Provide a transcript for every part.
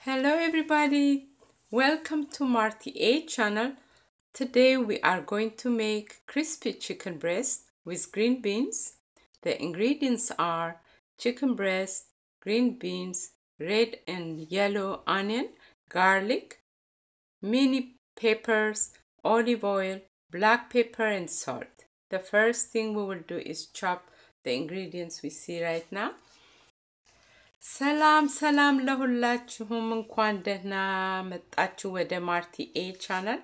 Hello everybody, welcome to Marty A channel. Today we are going to make crispy chicken breast with green beans. The ingredients are chicken breast, green beans, red and yellow onion, garlic, mini peppers, olive oil, black pepper and salt. The first thing we will do is chop the ingredients we see right now. ሰላም ለሁላችሁም እንኳን ደህና መጣችሁ ወደ ማርቲ ኤ ቻናል።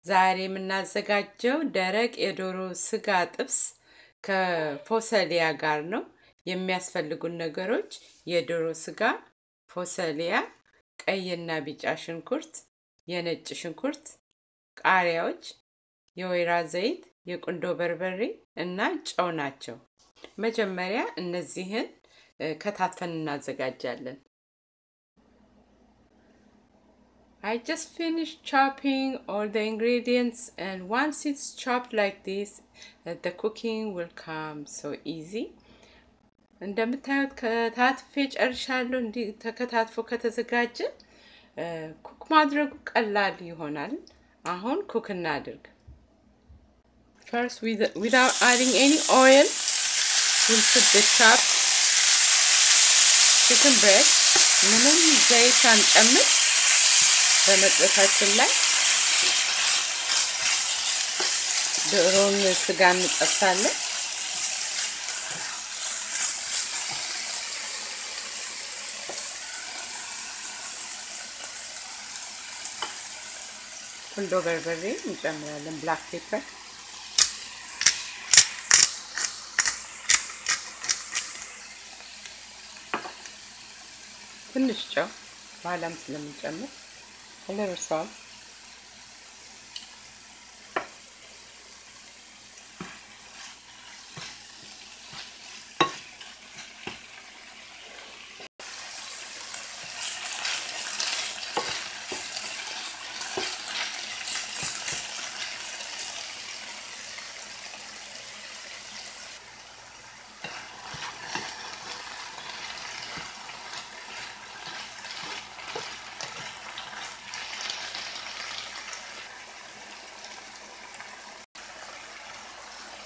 ዛሬ የምናዘጋጀው ደረቅ የዶሮ ስጋ ጥብስ ከፎሰሊያ ጋር ነው። የሚያስፈልጉን ነገሮች የዶሮ ስጋ፣ ፎሰሊያ፣ ቀይና ቢጫ ሽንኩርት፣ የነጭ ሽንኩርት፣ ቃሪያዎች፣ የወይራ ዘይት፣ የቁንዶ በርበሬ እና ጨው ናቸው። መጀመሪያ እነዚህን ከታትፈን እናዘጋጃለን። I just finished chopping all the ingredients, and once it's chopped like this, the cooking will come so easy. እንደምታዩት ከታትፌ ጨርሻለሁ። እንዲህ ተከታትፎ ከተዘጋጀ ኩክ ማድረጉ ቀላል ይሆናል። አሁን ኩክ እናድርግ። First, without adding any oil, we'll put the chopped chicken breast. ምንም ዘይት አንጨምር በመጥበሻችን ላይ ዶሮን ስጋ እንጠብሳለን። ቁንዶ በርበሬ እንጨምራለን፣ ብላክ ፔፐር፣ ትንሽ ጨው በኋላም ስለምንጨምር little salt,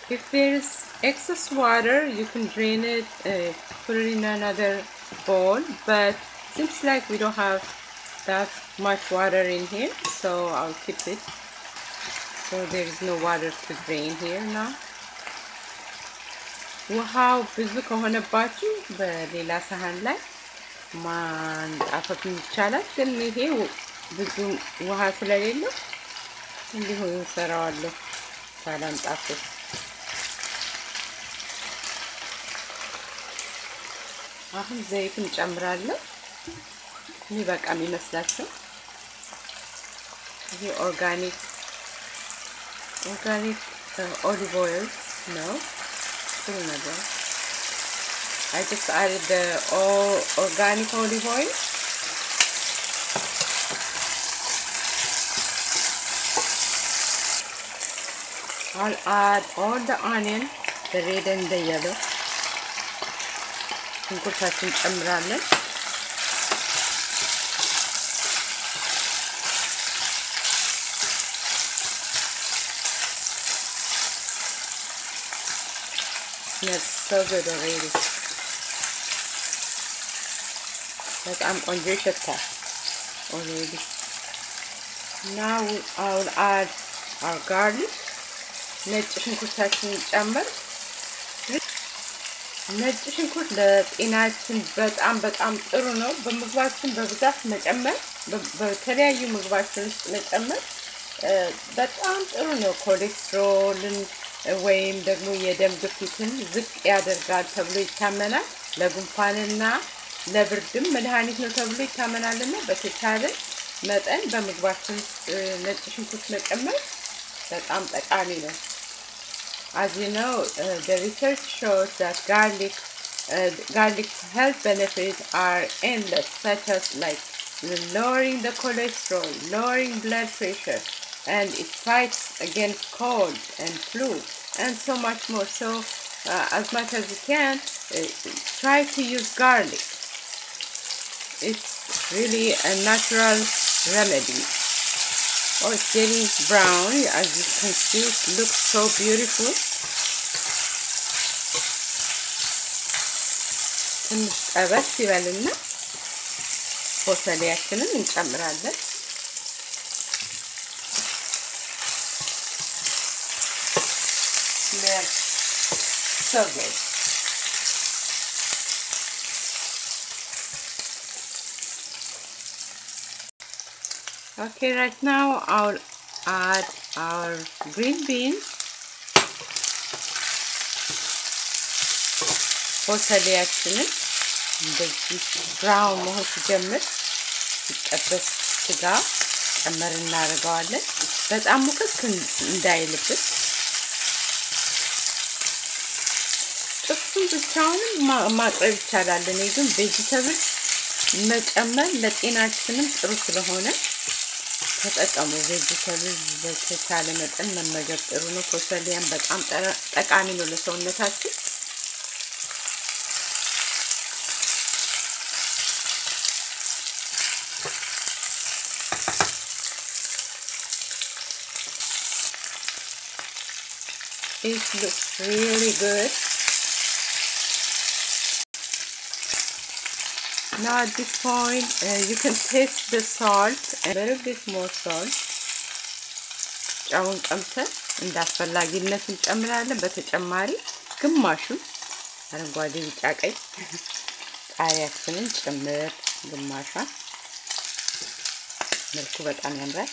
if there's excess water, you can drain it, put it in another bowl, but seems like we don't have that much water in here, so I'll keep it. So there is no water to drain here now. ውሃው ብዙ ከሆነባችሁ በሌላ ሳህን ላይ ማንጣፈፍ ይቻላል፣ ግን ይሄ ብዙ ውሃ ስለሌለው እንዲሁ እንሰራዋለሁ ሳላንጣፈፍ። አሁን ዘይት እንጨምራለን። የሚበቃም ይመስላችሁ። ይሄ ኦርጋኒክ olive oil ነው። ጥሩ ነገር። I just added the organic olive oil. I'll add all the onion, the red and the yellow. ሽንኩርታችን ጨምራለን። That's so good already. በጣም ቆንጆ ይሸታል already. Now I'll add our garlic. ነጭ ሽንኩርታችን ጨምር። ነጭ ሽንኩርት ለጤናችን በጣም ጥሩ ነው። በምግባችን በብዛት መጨመር፣ በተለያዩ ምግባችን ውስጥ መጨመር በጣም ጥሩ ነው። ኮሌስትሮልን ወይም ደግሞ የደም ግፊትን ዝቅ ያደርጋል ተብሎ ይታመናል። ለጉንፋንና ለብርድም መድኃኒት ነው ተብሎ ይታመናልና በተቻለ መጠን በምግባችን ነጭ ሽንኩርት መጨመር በጣም ጠቃሚ ነው። As you know, the research shows that garlic's health benefits are endless, such as like lowering the cholesterol, lowering blood pressure, and it fights against cold and flu, and so much more. So, as much as you can, try to use garlic. It's really a natural remedy. Oh, it's getting brown. As you can see, it looks so beautiful. ትንሽ ጠበስ ይበልና ፎሰሊያችንን እንጨምራለን። Smells so good. Okay, right now I'll add our green beans. ፎሰሊያችንን እንደዚህ ብራውን መሆን ሲጀምር ሲጠበስ ስጋ ጨመር እናደርገዋለን። በጣም ሙክክ እንዳይልብን ጥፍቱን ብቻውን ማቅረብ ይቻላል። እኔ ግን ቬጂተብል መጨመር ለጤናችንም ጥሩ ስለሆነ ተጠቀሙ። ቬጂተብል በተቻለ መጠን መመገብ ጥሩ ነው። ፎሰሊያን በጣም ጠቃሚ ነው ለሰውነታችን። It looks really good. Now at this point, you can taste the salt, a little bit more salt. ጨውን ቀምሰን እንዳስፈላጊነቱ እንጨምራለን። በተጨማሪ ግማሹን አረንጓዴ ቢጫ ቀይ ቃሪያችንን ጨምር ግማሿን። መልኩ በጣም ያምራል።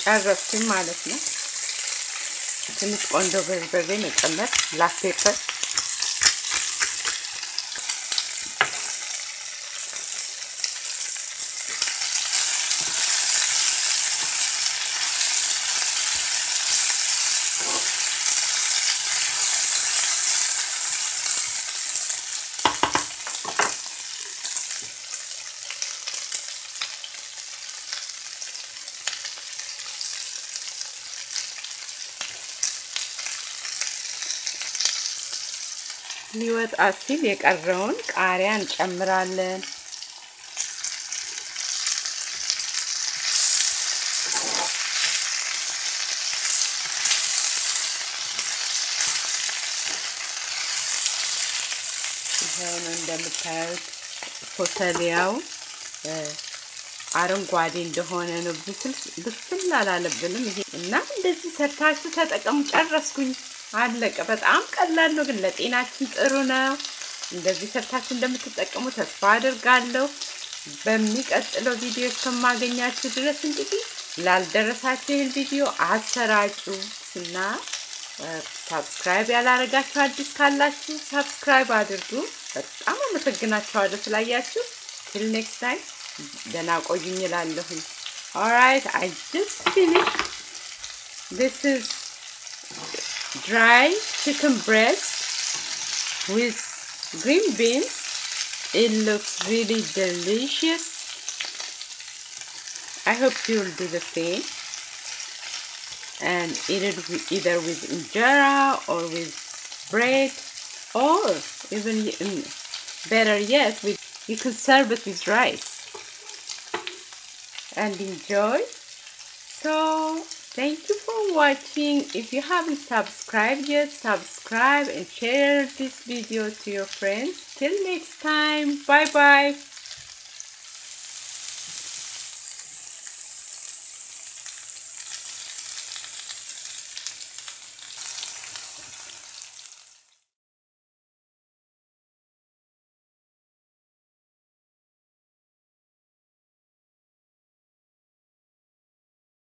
ጨረስኩኝ ማለት ነው። ትንሽ ቆንጆ በርበሬ መጨመር ብላክ ፔፐር ሊወጣ ሲል የቀረውን ቃሪያ እንጨምራለን። ይሄን እንደምታዩት ፎሰሊያው አረንጓዴ እንደሆነ ነው። ብስል አላለብንም። ይሄ እና እንደዚህ ሰርታችሁ ተጠቀሙ። ጨረስኩኝ። አለቀ። በጣም ቀላል ነው ግን ለጤናችን ጥሩ ነው። እንደዚህ ሰርታችሁ እንደምትጠቀሙ ተስፋ አደርጋለሁ። በሚቀጥለው ቪዲዮ እስከማገኛችሁ ድረስ እንግዲህ ላልደረሳችሁ ይሄን ቪዲዮ አሰራጩና ሰብስክራይብ ያላረጋችሁ አዲስ ካላችሁ ሰብስክራይብ አድርጉ። በጣም አመሰግናችኋለሁ ስላያችሁ። till next time ደህና ቆዩኝ እላለሁ። all right, I just finished. This is dry chicken breast with green beans. It looks really delicious. I hope you'll do the same and eat it either with injera or with bread, or even better yet, you can serve it with rice and enjoy. So thank you for watching. If you haven't subscribed yet, subscribe and share this video to your friends. Till next time, bye bye.